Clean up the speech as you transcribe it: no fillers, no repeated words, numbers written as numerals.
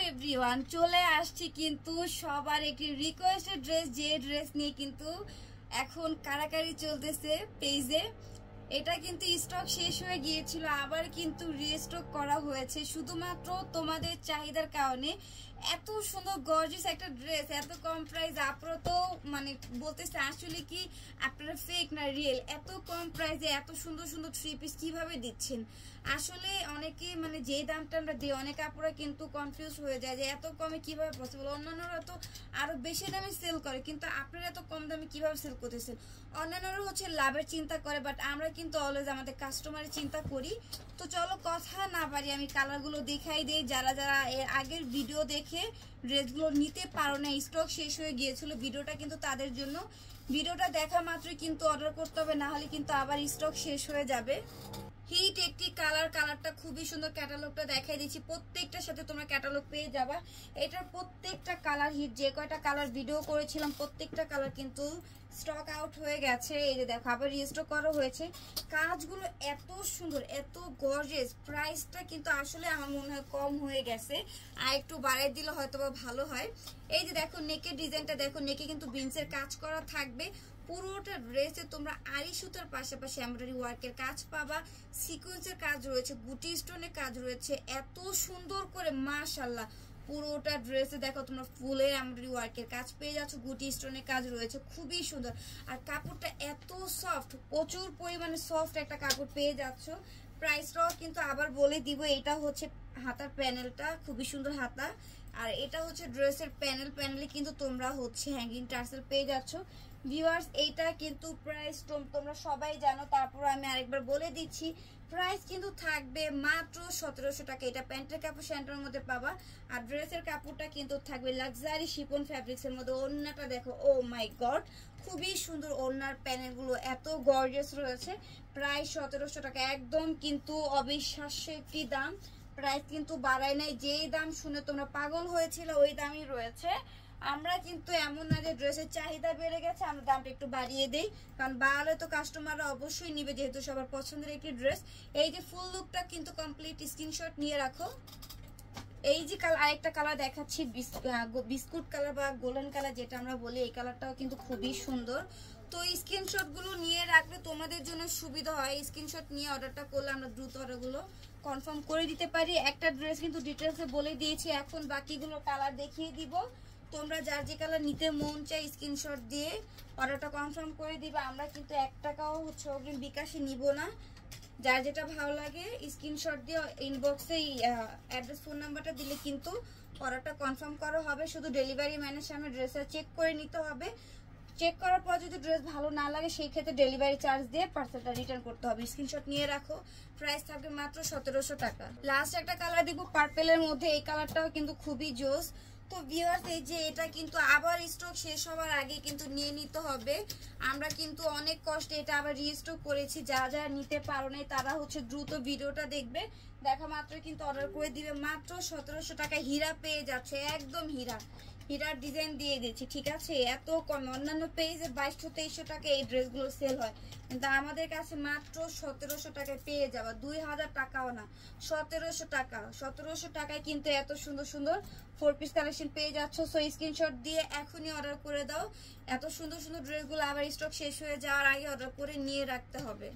Everyone, চলে আসছি কিন্তু সবার একটি রিকোয়েস্টেড ড্রেস, যে ড্রেস নিয়ে কিন্তু এখন কারাকারি চলতেছে পেজে। এটা কিন্তু স্টক শেষ হয়ে গিয়েছিল, আবার কিন্তু রিস্টক করা হয়েছে শুধুমাত্র তোমাদের চাহিদার কারণে। এত সুন্দর গর্জিয়াস একটা ড্রেস, এত কম প্রাইস। আপনারা তো মানে বলতেছে আসলে কি আপনারা ফেক না রিয়েল? এত কম প্রাইসে এত সুন্দর সুন্দর থ্রি পিস কিভাবে দিচ্ছেন? আসলে অনেকে মানে যে দামটা আমরা দিই, অনেক আপুরা কিন্তু কনফিউজ হয়ে যায় যে এত কমে কিভাবে পসিবল। অন্যান্যরা তো আরো বেশি দামে সেল করে, কিন্তু আপনারা এত কম দামে কিভাবে সেল করতেছেন? অন্যান্যরা হচ্ছে লাভের চিন্তা করে, বাট আমরা কিন্তু অলওয়েজ আমাদের কাস্টমারের চিন্তা করি। তো চলো কথা না পারি, আমি কালারগুলো দেখাই দিই। যারা যারা এর আগের ভিডিও দেখে ড্রেসগুলো নিতে পারো না, স্টক শেষ হয়ে গিয়েছিল, ভিডিওটা কিন্তু তাদের জন্য। ভিডিওটা দেখা মাত্রই কিন্তু অর্ডার করতে হবে, না হলে কিন্তু আবার স্টক শেষ হয়ে যাবে। হিট একটি কালারটা খুবই সুন্দর। ক্যাটালগটা দেখাই দিচ্ছি, প্রত্যেকটার সাথে তোমরা ক্যাটালগ পেয়ে যাবা। এটার প্রত্যেকটা কালার হিট, যে কয়টা কালার ভিডিও করেছিলাম প্রত্যেকটা কালার কিন্তু স্টক আউট হয়ে গেছে। এই যে দেখো আবার রিস্টক করা হয়েছে। কাজগুলো এত সুন্দর, এত গর্জিয়াস। প্রাইসটা কিন্তু আসলে আমার মনে হয় কম হয়ে গেছে, আর একটু বাড়াই দিলে হয়তো বা ভালো হয়। এই যে দেখো নেকের ডিজাইনটা দেখো, নেকে কিন্তু বিনসের কাজ করা থাকবে। পুরোটা ড্রেসে তোমরা আড়ি সুতার পাশাপাশি এমব্রয়ডারি ওয়ার্কের কাজ পাবা, সিকোয়েন্সের কাজ রয়েছে, গুটি স্টোনের কাজ রয়েছে এত সুন্দর করে। মাশাআল্লাহ, পুরোটা ড্রেসে দেখো তোমরা ফুলের এমব্রয়ডারি ওয়ার্কের কাজ পেয়ে যাচ্ছ, গুটি স্টোনের কাজ রয়েছে, খুবই সুন্দর। আর কাপড়টা এত সফট, প্রচুর পরিমাণে সফট একটা কাপড় পেয়ে যাচ্ছ। প্রাইসটাও কিন্তু আবার বলে দিব, এটা হচ্ছে হাতার প্যানেলটা, খুবই সুন্দর হাতা। আর এটা হচ্ছে ড্রেসের প্যানেলে কিন্তু তোমরা হচ্ছে হ্যাঙ্গিং টার্সেল পেয়ে যাচ্ছ। ভিউয়ার্স, এইটা কিন্তু প্রাইস তোমরা সবাই জানো, তারপর আমি আরেকবার বলে দিচ্ছি। প্রাইস কিন্তু থাকবে মাত্র 1700 টাকা। এটা প্যান্টের কাপড় সেন্টারের মধ্যে পাবা, আর ড্রেসের কাপড়টা কিন্তু থাকবে লাক্সারি শিফন ফ্যাব্রিক্সের মধ্যে। ওড়নাটা দেখো, ও মাই গড, খুবই সুন্দর। ওড়নার প্যানেলগুলো এত গর্জিয়াস রয়েছে। প্রাইস 1700 টাকা, একদম কিন্তু অবিশ্বাস্য একটি দাম। প্রাইস কিন্তু বাড়ায় নাই, যেই দাম শুনে তোমরা পাগল হয়েছিল ওই দামই রয়েছে। আমরা কিন্তু এমন না যে ড্রেসের চাহিদা বেড়ে গেছে আমরা দামটা একটু বাড়িয়ে দেই, কারণ বাড়ালে তো কাস্টমাররা অবশ্যই নিবে, যেহেতু সবার পছন্দের একটি ড্রেস। এই যে ফুল লুকটা কিন্তু কমপ্লিট, স্ক্রিনশট নিয়ে রাখো। এই যে আরেকটা কালার দেখাচ্ছি, বিস্কুট কালার বা গোল্ডেন কালার যেটা আমরা বলি, এই কালারটাও কিন্তু খুবই সুন্দর। তো স্ক্রিনশট গুলো নিয়ে রাখলে তোমাদের জন্য সুবিধা হয়। স্ক্রিনশট নিয়ে অর্ডারটা করলে আমরা দ্রুত অর্ডারগুলো কনফার্ম করে দিতে পারি। একটা ড্রেস কিন্তু ডিটেলসে বলে দিয়েছি, এখন বাকিগুলো কালার দেখিয়ে দিব। তোমরা যার যে কালার নিতে মন চাই স্ক্রিনশট দিয়ে অর্ডারটা কনফার্ম করে দিবা। আমরা কিন্তু 1 টাকাও হচ্ছে অগ্রিম বিকাশে নিব না। যার যেটা ভালো লাগে স্ক্রিনশট দিয়ে ইনবক্সে অ্যাড্রেস ফোন নাম্বারটা দিলে কিন্তু অর্ডারটা কনফার্ম করা হবে। শুধু ডেলিভারি ম্যানের সামনে ড্রেসটা চেক করে নিতে হবে। চেক করার পর যদি ড্রেস ভালো না লাগে সেই ক্ষেত্রে ডেলিভারি চার্জ দিয়ে পার্সেলটা রিটার্ন করতে হবে। স্ক্রিনশট নিয়ে রাখো। প্রাইস থাকবে মাত্র 1700 টাকা। লাস্ট একটা কালার দিব পার্পেলের মধ্যে, এই কালারটাও কিন্তু খুবই জোস। তো ভিউয়ার্স, এই যে এটা কিন্তু আবার স্টক শেষ হওয়ার আগে কিন্তু নিয়ে নিতে হবে। আমরা কিন্তু অনেক কষ্টে এটা আবার রিস্টক করেছি। যারা নিতে পারো নাই তারা হচ্ছে দ্রুত ভিডিওটা দেখবে, দেখা মাত্র কিন্তু অর্ডার করে দিবে। মাত্র 1700 টাকা হীরা পেয়ে যাচ্ছে, একদম হীরার ডিজাইন দিয়ে দিচ্ছি, ঠিক আছে? এত কম। অন্যান্য পেজে 2200-2300 টাকা এই ড্রেসগুলো সেল হয়, কিন্তু আমাদের কাছে মাত্র 1700 টাকায় পেয়ে যাবা। 2000 টাকাও না, 1700 টাকা। 1700 টাকায় কিন্তু এত সুন্দর সুন্দর 4 পিস কালেকশন পেয়ে যাচ্ছ। সো স্ক্রিনশট দিয়ে এখনই অর্ডার করে দাও। এত সুন্দর সুন্দর ড্রেসগুলো আবার স্টক শেষ হয়ে যাওয়ার আগে অর্ডার করে নিয়ে রাখতে হবে।